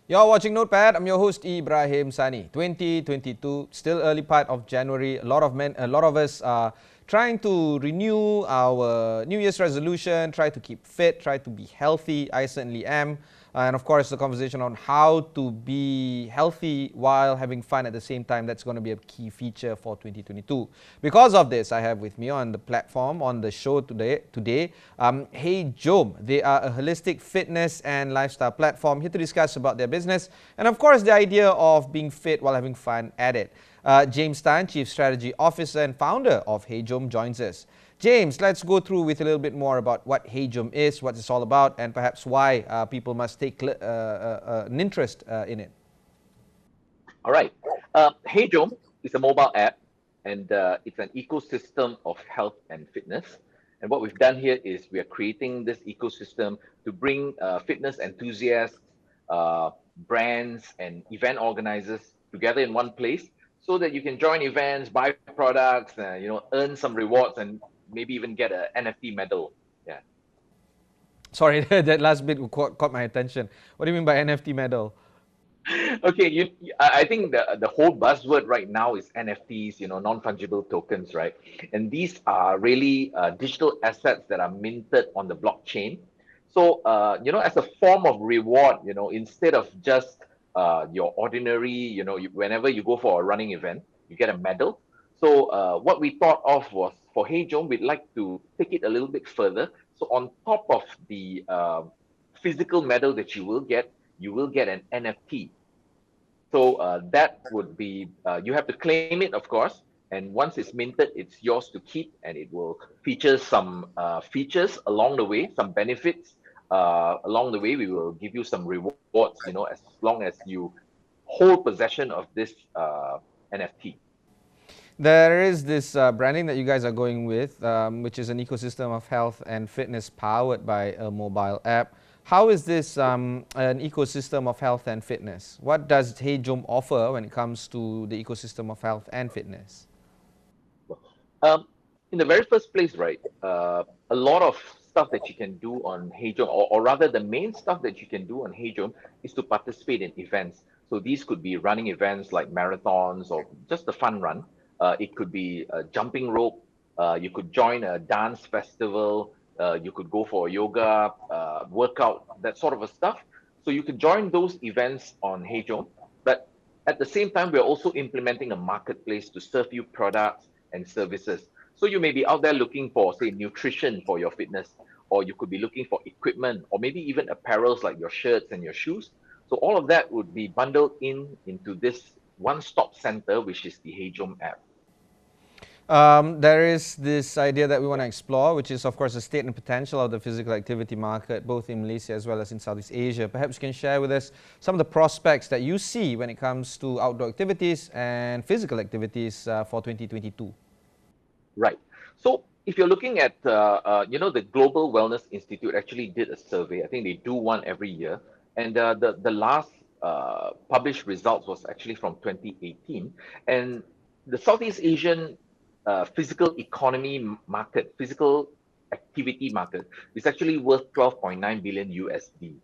You're watching Notepad. I'm your host Ibrahim Sani. 2022, still early part of January. A lot of us are trying to renew our New Year's resolution, try to keep fit, try to be healthy. I certainly am. And of course, the conversation on how to be healthy while having fun at the same time, that's going to be a key feature for 2022. Because of this, I have with me on the platform, on the show today HeyJom. They are a holistic fitness and lifestyle platform here to discuss about their business and of course the idea of being fit while having fun at it. James Tan, Chief Strategy Officer and founder of HeyJom, joins us. James, let's go through with a little bit more about what HeyJom is, what it's all about, and perhaps why people must take an interest in it. All right. HeyJom is a mobile app, and it's an ecosystem of health and fitness. And what we've done here is we are creating this ecosystem to bring fitness enthusiasts, brands, and event organizers together in one place, so that you can join events, buy products, earn some rewards, and maybe even get an NFT medal. Yeah. Sorry, that last bit caught my attention. What do you mean by NFT medal? Okay, I think the whole buzzword right now is NFTs, non-fungible tokens, right? And these are really digital assets that are minted on the blockchain. So, as a form of reward, instead of just your ordinary, whenever you go for a running event, you get a medal. So, what we thought of was for HeyJom, we'd like to take it a little bit further. So, on top of the physical medal that you will get an NFT. So that would be, you have to claim it, of course. And once it's minted, it's yours to keep, and it will feature some features along the way, some benefits along the way. We will give you some rewards, as long as you hold possession of this NFT. There is this branding that you guys are going with, which is an ecosystem of health and fitness powered by a mobile app. How is this an ecosystem of health and fitness? What does HeyJom offer when it comes to the ecosystem of health and fitness? Um, in the very first place, right, a lot of stuff that you can do on HeyJom, or rather the main stuff that you can do on HeyJom is to participate in events. So these could be running events like marathons or just a fun run. It could be a jumping rope. You could join a dance festival. You could go for a yoga workout, that sort of a stuff. So you could join those events on HeyJom. But at the same time, we're also implementing a marketplace to serve you products and services. So you may be out there looking for, say, nutrition for your fitness, or you could be looking for equipment, or maybe even apparels like your shirts and your shoes. So all of that would be bundled into this one-stop center, which is the HeyJom app. There is this idea that we want to explore, which is, of course, the state and potential of the physical activity market, both in Malaysia as well as in Southeast Asia. Perhaps you can share with us some of the prospects that you see when it comes to outdoor activities and physical activities for 2022. Right. So if you're looking at, the Global Wellness Institute actually did a survey. I think they do one every year. And the last published results was actually from 2018. And the Southeast Asian physical economy market, physical activity market, is actually worth 12.9 billion USD.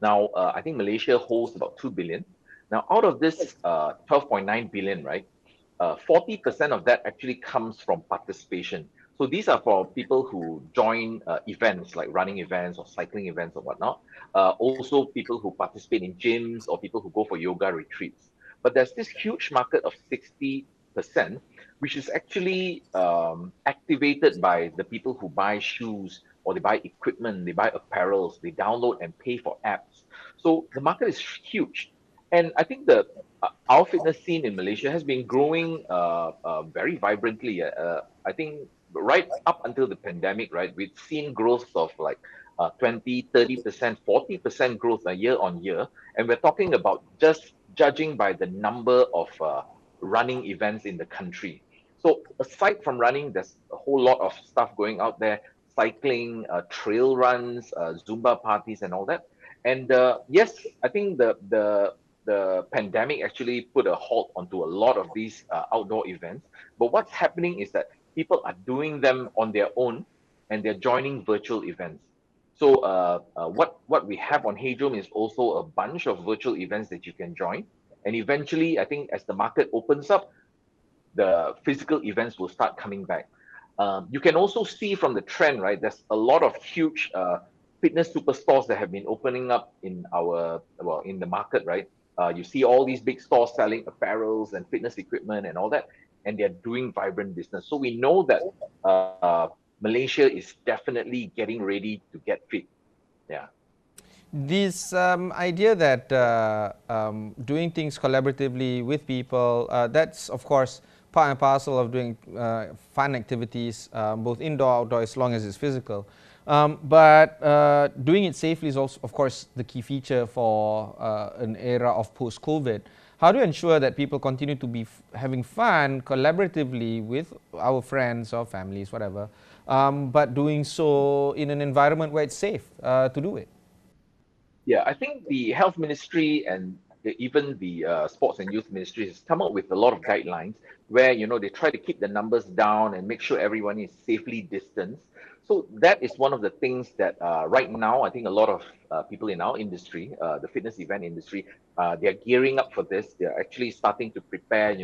Now, I think Malaysia holds about 2 billion. Now, out of this 12.9 billion, right, 40% of that actually comes from participation. So these are for people who join events like running events or cycling events or whatnot. Also, people who participate in gyms or people who go for yoga retreats. But there's this huge market of 60%, which is actually activated by the people who buy shoes or they buy equipment, they buy apparels, they download and pay for apps. So the market is huge. And I think our fitness scene in Malaysia has been growing very vibrantly. I think right up until the pandemic, right, we've seen growth of like 20, 30%, 40% growth a year on year. And we're talking about just judging by the number of running events in the country. So aside from running, there's a whole lot of stuff going out there, cycling, trail runs, Zumba parties and all that. And yes, I think the pandemic actually put a halt onto a lot of these outdoor events. But what's happening is that people are doing them on their own and they're joining virtual events. So what we have on HeyJom is also a bunch of virtual events that you can join. And eventually, I think as the market opens up, the physical events will start coming back. You can also see from the trend, right? There's a lot of huge fitness superstores that have been opening up in in the market, right? You see all these big stores selling apparels and fitness equipment and all that, and they're doing vibrant business. So we know that Malaysia is definitely getting ready to get fit. Yeah. This idea that doing things collaboratively with people, that's of course part and parcel of doing fun activities, both indoor, outdoor, as long as it's physical. But doing it safely is also, of course, the key feature for an era of post-COVID. How do you ensure that people continue to be having fun collaboratively with our friends or families, whatever, but doing so in an environment where it's safe to do it? Yeah, I think the health ministry and even the sports and youth ministry has come up with a lot of guidelines where they try to keep the numbers down and make sure everyone is safely distanced. So that is one of the things that right now I think a lot of people in our industry, the fitness event industry, they are gearing up for this. They are actually starting to prepare,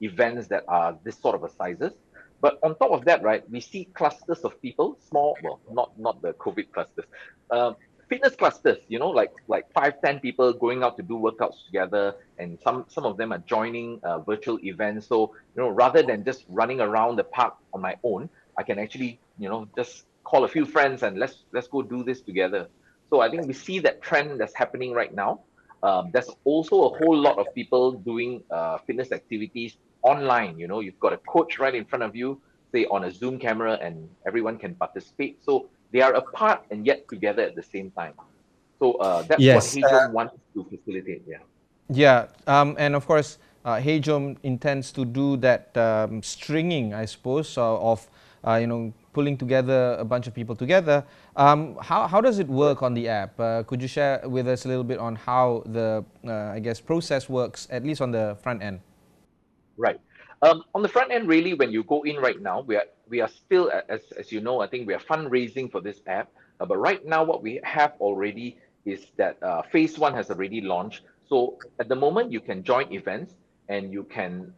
events that are this sort of a sizes. But on top of that, right, we see clusters of people, small, well, not the COVID clusters, uh, fitness clusters, like 5, 10 people going out to do workouts together, and some of them are joining virtual events. So rather than just running around the park on my own, I can actually just call a few friends and let's go do this together. So I think we see that trend that's happening right now. There's also a whole lot of people doing fitness activities online. You've got a coach right in front of you, say on a Zoom camera, and everyone can participate. So they are apart and yet together at the same time. So that's what Yes. HeyJom wants to facilitate. Yeah. Yeah, and of course, HeyJom intends to do that stringing, I suppose, of pulling together a bunch of people together. How does it work on the app? Could you share with us a little bit on how the I guess process works, at least on the front end? Right. On the front end, really, when you go in right now, we are still, as you know, I think we are fundraising for this app. But right now, what we have already is that phase one has already launched. So at the moment, you can join events and you can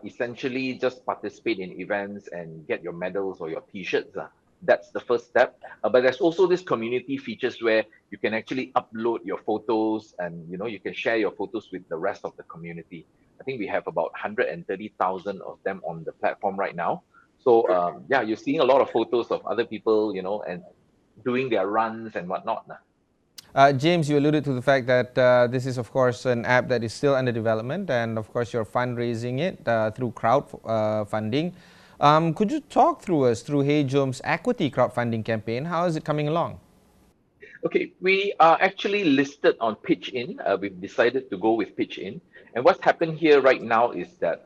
essentially just participate in events and get your medals or your T-shirts. That's the first step. But there's also this community features where you can actually upload your photos, and you can share your photos with the rest of the community. I think we have about 130,000 of them on the platform right now. So yeah, you're seeing a lot of photos of other people, and doing their runs and whatnot. James, you alluded to the fact that this is, of course, an app that is still under development, and of course, you're fundraising it through crowdfunding. Could you talk through HeyJom's equity crowdfunding campaign? How is it coming along? Okay, we are actually listed on Pitch In. We've decided to go with Pitch In. And what's happened here right now is that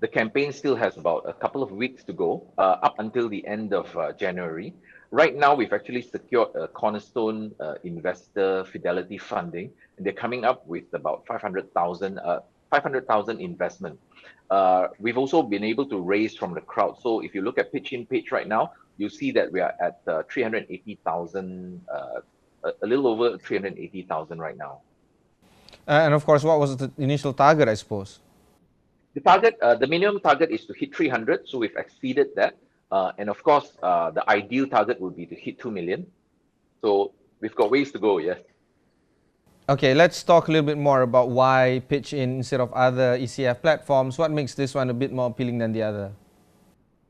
the campaign still has about a couple of weeks to go, up until the end of January. Right now, we've actually secured a cornerstone investor Fidelity funding, and they're coming up with about 500,000 investment. We've also been able to raise from the crowd. So if you look at Pitch In page right now, you'll see that we are at 380,000, a little over 380,000 right now. And of course, what was the initial target, I suppose? The target, the minimum target is to hit 300, so we've exceeded that. And of course, the ideal target would be to hit 2 million. So we've got ways to go, yes. Okay, let's talk a little bit more about why Pitch In instead of other ECF platforms. What makes this one a bit more appealing than the other?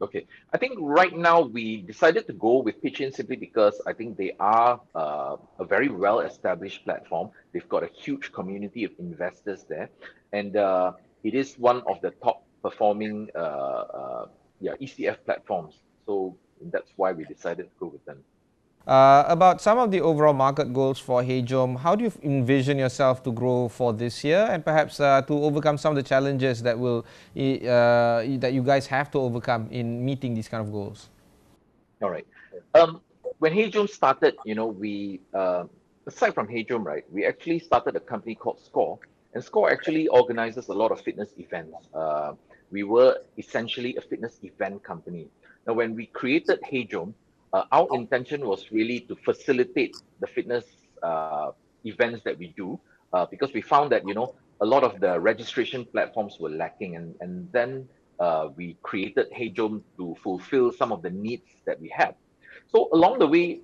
Okay, I think right now we decided to go with Pitch In simply because I think they are a very well-established platform. They've got a huge community of investors there, and it is one of the top performing ECF platforms. So that's why we decided to go with them. About some of the overall market goals for HeyJom, how do you envision yourself to grow for this year, and perhaps to overcome some of the challenges that that you guys have to overcome in meeting these kind of goals? All right. When HeyJom started, we aside from HeyJom, right, we actually started a company called Score, and Score actually organizes a lot of fitness events. We were essentially a fitness event company. Now, when we created HeyJom, our intention was really to facilitate the fitness events that we do, because we found that, a lot of the registration platforms were lacking, and then we created HeyJom to fulfill some of the needs that we had. So along the way,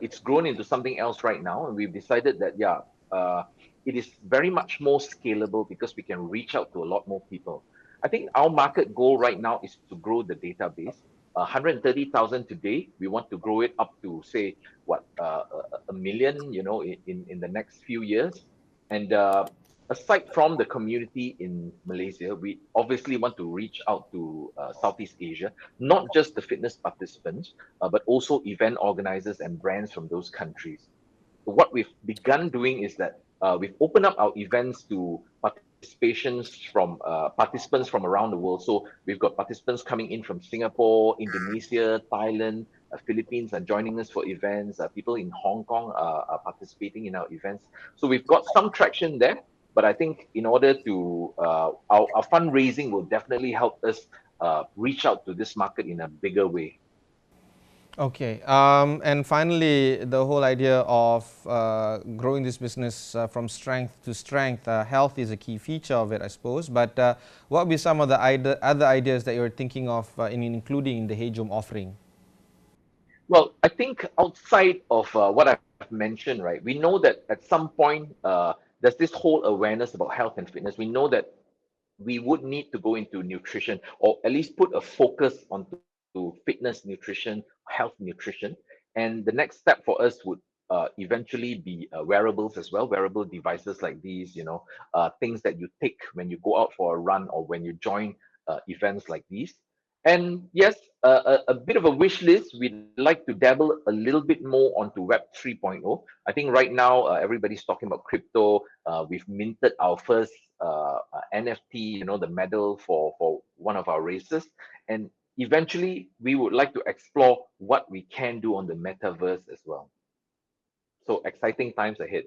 it's grown into something else right now, and we've decided that, yeah, it is very much more scalable because we can reach out to a lot more people. I think our market goal right now is to grow the database. 130,000 today. We want to grow it up to, say, what, a million, in the next few years. And aside from the community in Malaysia, we obviously want to reach out to Southeast Asia, not just the fitness participants, but also event organizers and brands from those countries. So what we've begun doing is that we've opened up our events to participants from around the world. So we've got participants coming in from Singapore, Indonesia, Thailand, Philippines are joining us for events. People in Hong Kong are participating in our events. So we've got some traction there. But I think in order to, our fundraising will definitely help us reach out to this market in a bigger way. Okay, and finally, the whole idea of growing this business from strength to strength, health is a key feature of it, I suppose. But what would be some of the other ideas that you're thinking of in including in the HeyJom offering? Well, I think outside of what I've mentioned, right, we know that at some point there's this whole awareness about health and fitness. We know that we would need to go into nutrition, or at least put a focus on to fitness nutrition, health nutrition. And the next step for us would eventually be wearables as well, wearable devices like these, things that you take when you go out for a run or when you join events like these. And yes, a bit of a wish list. We'd like to dabble a little bit more onto Web 3.0. I think right now everybody's talking about crypto. We've minted our first NFT, the medal for one of our races. And eventually, we would like to explore what we can do on the metaverse as well. So exciting times ahead.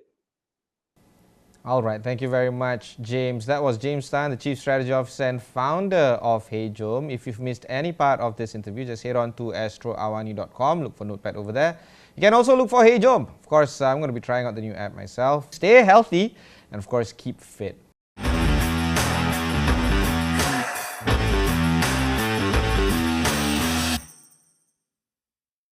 All right, thank you very much, James. That was James Tan, the Chief Strategy Officer and founder of HeyJom. If you've missed any part of this interview, just head on to astroawani.com. Look for Notepad over there. You can also look for HeyJom. Of course, I'm going to be trying out the new app myself. Stay healthy and, of course, keep fit.